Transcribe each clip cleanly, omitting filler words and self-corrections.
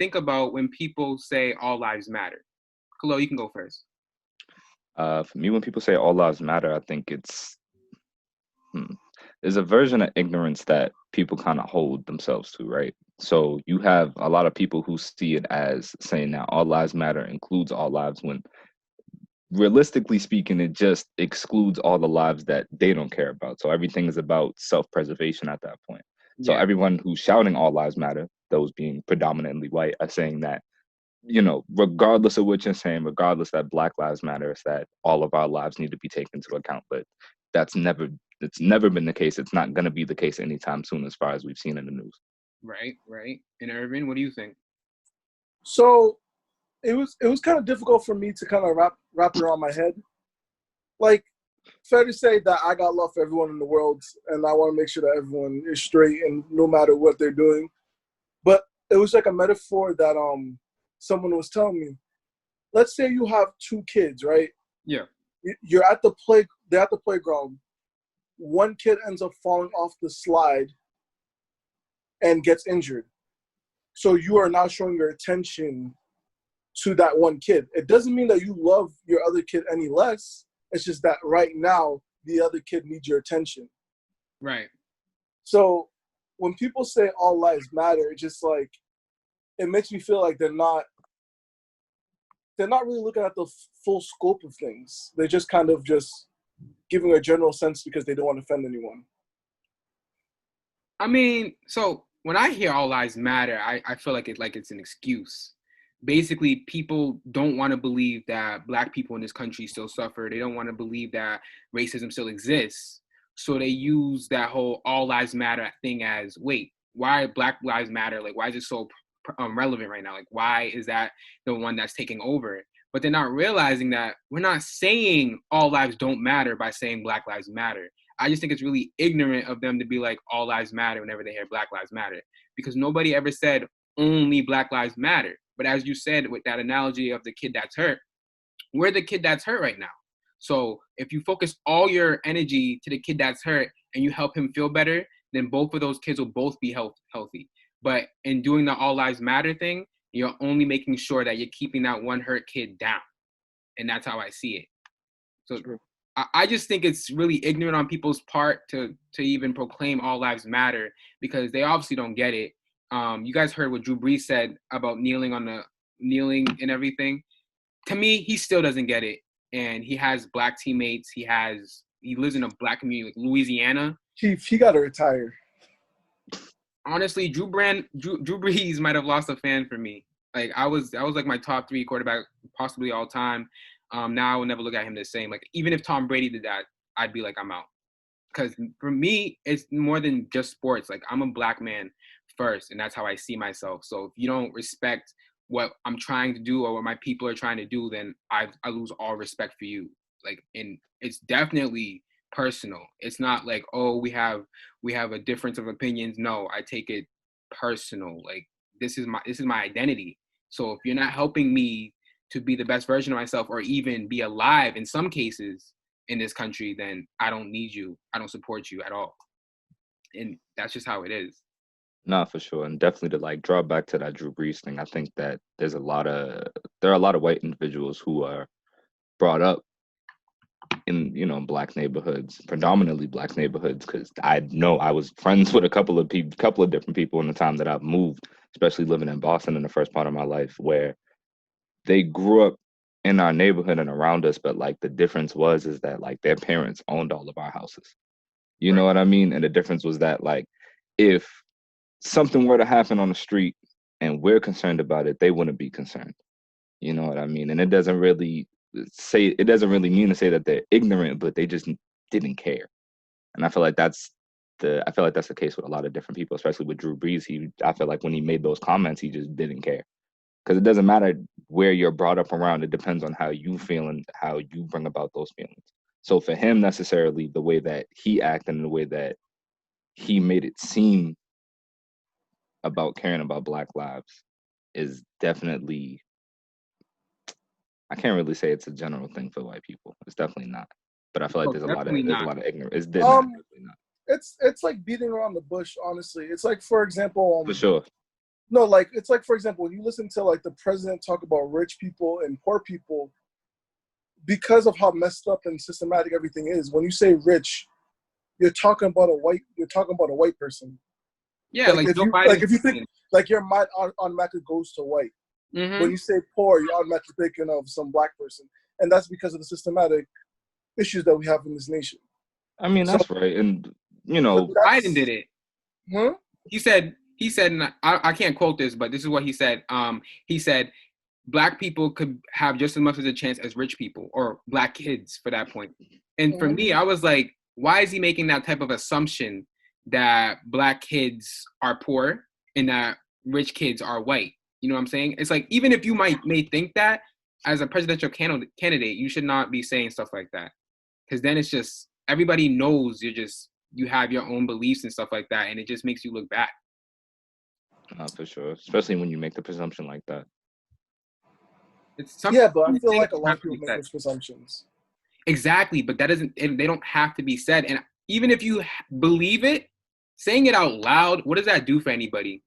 think about when people say all lives matter? Khalil, you can go first. For me, when people say all lives matter, I think hmm, there's a version of ignorance that people kind of hold themselves to, right? So you have a lot of people who see it as saying that all lives matter includes all lives when realistically speaking, it just excludes all the lives that they don't care about. So everything is about self-preservation at that point. So Yeah. everyone who's shouting all lives matter, those being predominantly white, are saying that, regardless of what you're saying, regardless that Black Lives Matter, is that all of our lives need to be taken into account. But that's never it's never been the case. It's not gonna be the case anytime soon as far as we've seen in the news. Right, right. And Irvin, what do you think? So it was kind of difficult for me to kind of wrap it around my head. Like, fair to say that I got love for everyone in the world, and I want to make sure that everyone is straight and no matter what they're doing. But it was like a metaphor that someone was telling me. Let's say you have two kids, right? Yeah. You're at the they're at the playground. One kid ends up falling off the slide and gets injured. So you are now showing your attention to that one kid. It doesn't mean that you love your other kid any less. It's just that right now the other kid needs your attention. Right. So when people say all lives matter, it's just like it makes me feel like they're not really looking at the full scope of things. They're just kind of just giving a general sense because they don't want to offend anyone. I mean, so when I hear all lives matter, I feel like it's an excuse. Basically, people don't want to believe that Black people in this country still suffer. They don't want to believe that racism still exists. So they use that whole all lives matter thing as, wait, why Black lives matter? Like, why is it so relevant right now? Like, why is that the one that's taking over? But they're not realizing that we're not saying all lives don't matter by saying Black lives matter. I just think it's really ignorant of them to be like all lives matter whenever they hear Black lives matter, because nobody ever said only Black lives matter. But as you said with that analogy of the kid that's hurt, we're the kid that's hurt right now. So if you focus all your energy to the kid that's hurt and you help him feel better, then both of those kids will both be healthy. But in doing the all lives matter thing, you're only making sure that you're keeping that one hurt kid down. And that's how I see it. So True. I just think it's really ignorant on people's part to even proclaim all lives matter, because they obviously don't get it. You guys heard what Drew Brees said about kneeling and everything. To me, he still doesn't get it. And he has Black teammates. He lives in a Black community like Louisiana. He got to retire. Honestly, Drew Brees might have lost a fan for me. Like I was like my top 3 quarterback possibly all time. Now I will never look at him the same. Like even if Tom Brady did that, I'd be like, I'm out. Because for me, it's more than just sports. Like I'm a Black man first, and that's how I see myself. So if you don't respect what I'm trying to do or what my people are trying to do, then I lose all respect for you. Like, and it's definitely personal. It's not like, oh, we have a difference of opinions. No, I take it personal. Like this is my identity. So if you're not helping me to be the best version of myself or even be alive in some cases in this country, then I don't need you. I don't support you at all. And that's just how it is. No, for sure, and definitely to like draw back to that Drew Brees thing. I think that there are a lot of white individuals who are brought up in Black neighborhoods, predominantly Black neighborhoods, because I know I was friends with a couple of different people in the time that I've moved, especially living in Boston in the first part of my life, where they grew up in our neighborhood and around us, but like the difference is that like their parents owned all of our houses. You Right. know what I mean? And the difference was that like if something were to happen on the street and we're concerned about it, they wouldn't be concerned. You know what I mean? And it doesn't really mean to say that they're ignorant, but they just didn't care. And I feel like that's the case with a lot of different people, especially with Drew Brees. I feel like when he made those comments, he just didn't care. Because it doesn't matter where you're brought up around, it depends on how you feel and how you bring about those feelings. So for him, necessarily, the way that he acted and the way that he made it seem about caring about Black lives is definitely, I can't really say it's a general thing for white people. It's definitely not. But I feel like No, definitely there's a not. lot of ignorance. Um, Definitely not. it's like beating around the bush. Honestly, it's like, for example, For sure. No, like it's like, for example, when you listen to like the president talk about rich people and poor people, because of how messed up and systematic everything is. When you say rich, you're talking about a white person. Yeah, like Joe Biden. Like if you think like your mind automatically goes to white. Mm-hmm. When you say poor, you're automatically thinking of some black person, and that's because of the systematic issues that we have in this nation. I mean, that's right, and you know, Biden did it. Huh? He said, and I can't quote this, but this is what he said. He said, black people could have just as much as a chance as rich people, or black kids for that point. And for me, I was like, why is he making that type of assumption that black kids are poor and that rich kids are white? You know what I'm saying? It's like, even if you may think that as a presidential candidate, you should not be saying stuff like that. Because then it's just, everybody knows you have your own beliefs and stuff like that, and it just makes you look bad. For sure, especially when you make the presumption like that. Yeah, but I feel like a lot of people make those presumptions. Exactly, but that doesn't, they don't have to be said. And even if you believe it, saying it out loud, what does that do for anybody?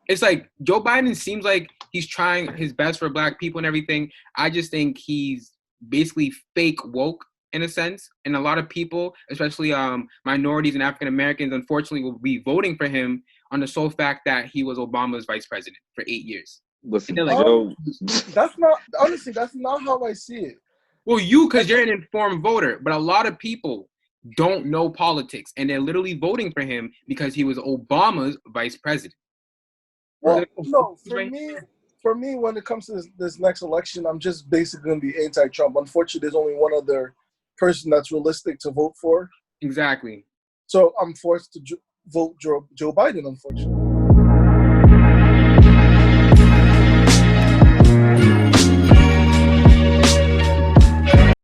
It's like Joe Biden seems like he's trying his best for black people and everything. I just think he's basically fake woke in a sense. And a lot of people, especially minorities and African Americans, unfortunately will be voting for him on the sole fact that he was Obama's vice president for 8 years. Listen, like, Joe, that's not how I see it. Well, because you're an informed voter, but a lot of people don't know politics, and they're literally voting for him because he was Obama's vice president. Well, no, for me, when it comes to this next election, I'm just basically going to be anti-Trump. Unfortunately, there's only one other person that's realistic to vote for. Exactly. So I'm forced to vote Joe Biden, unfortunately.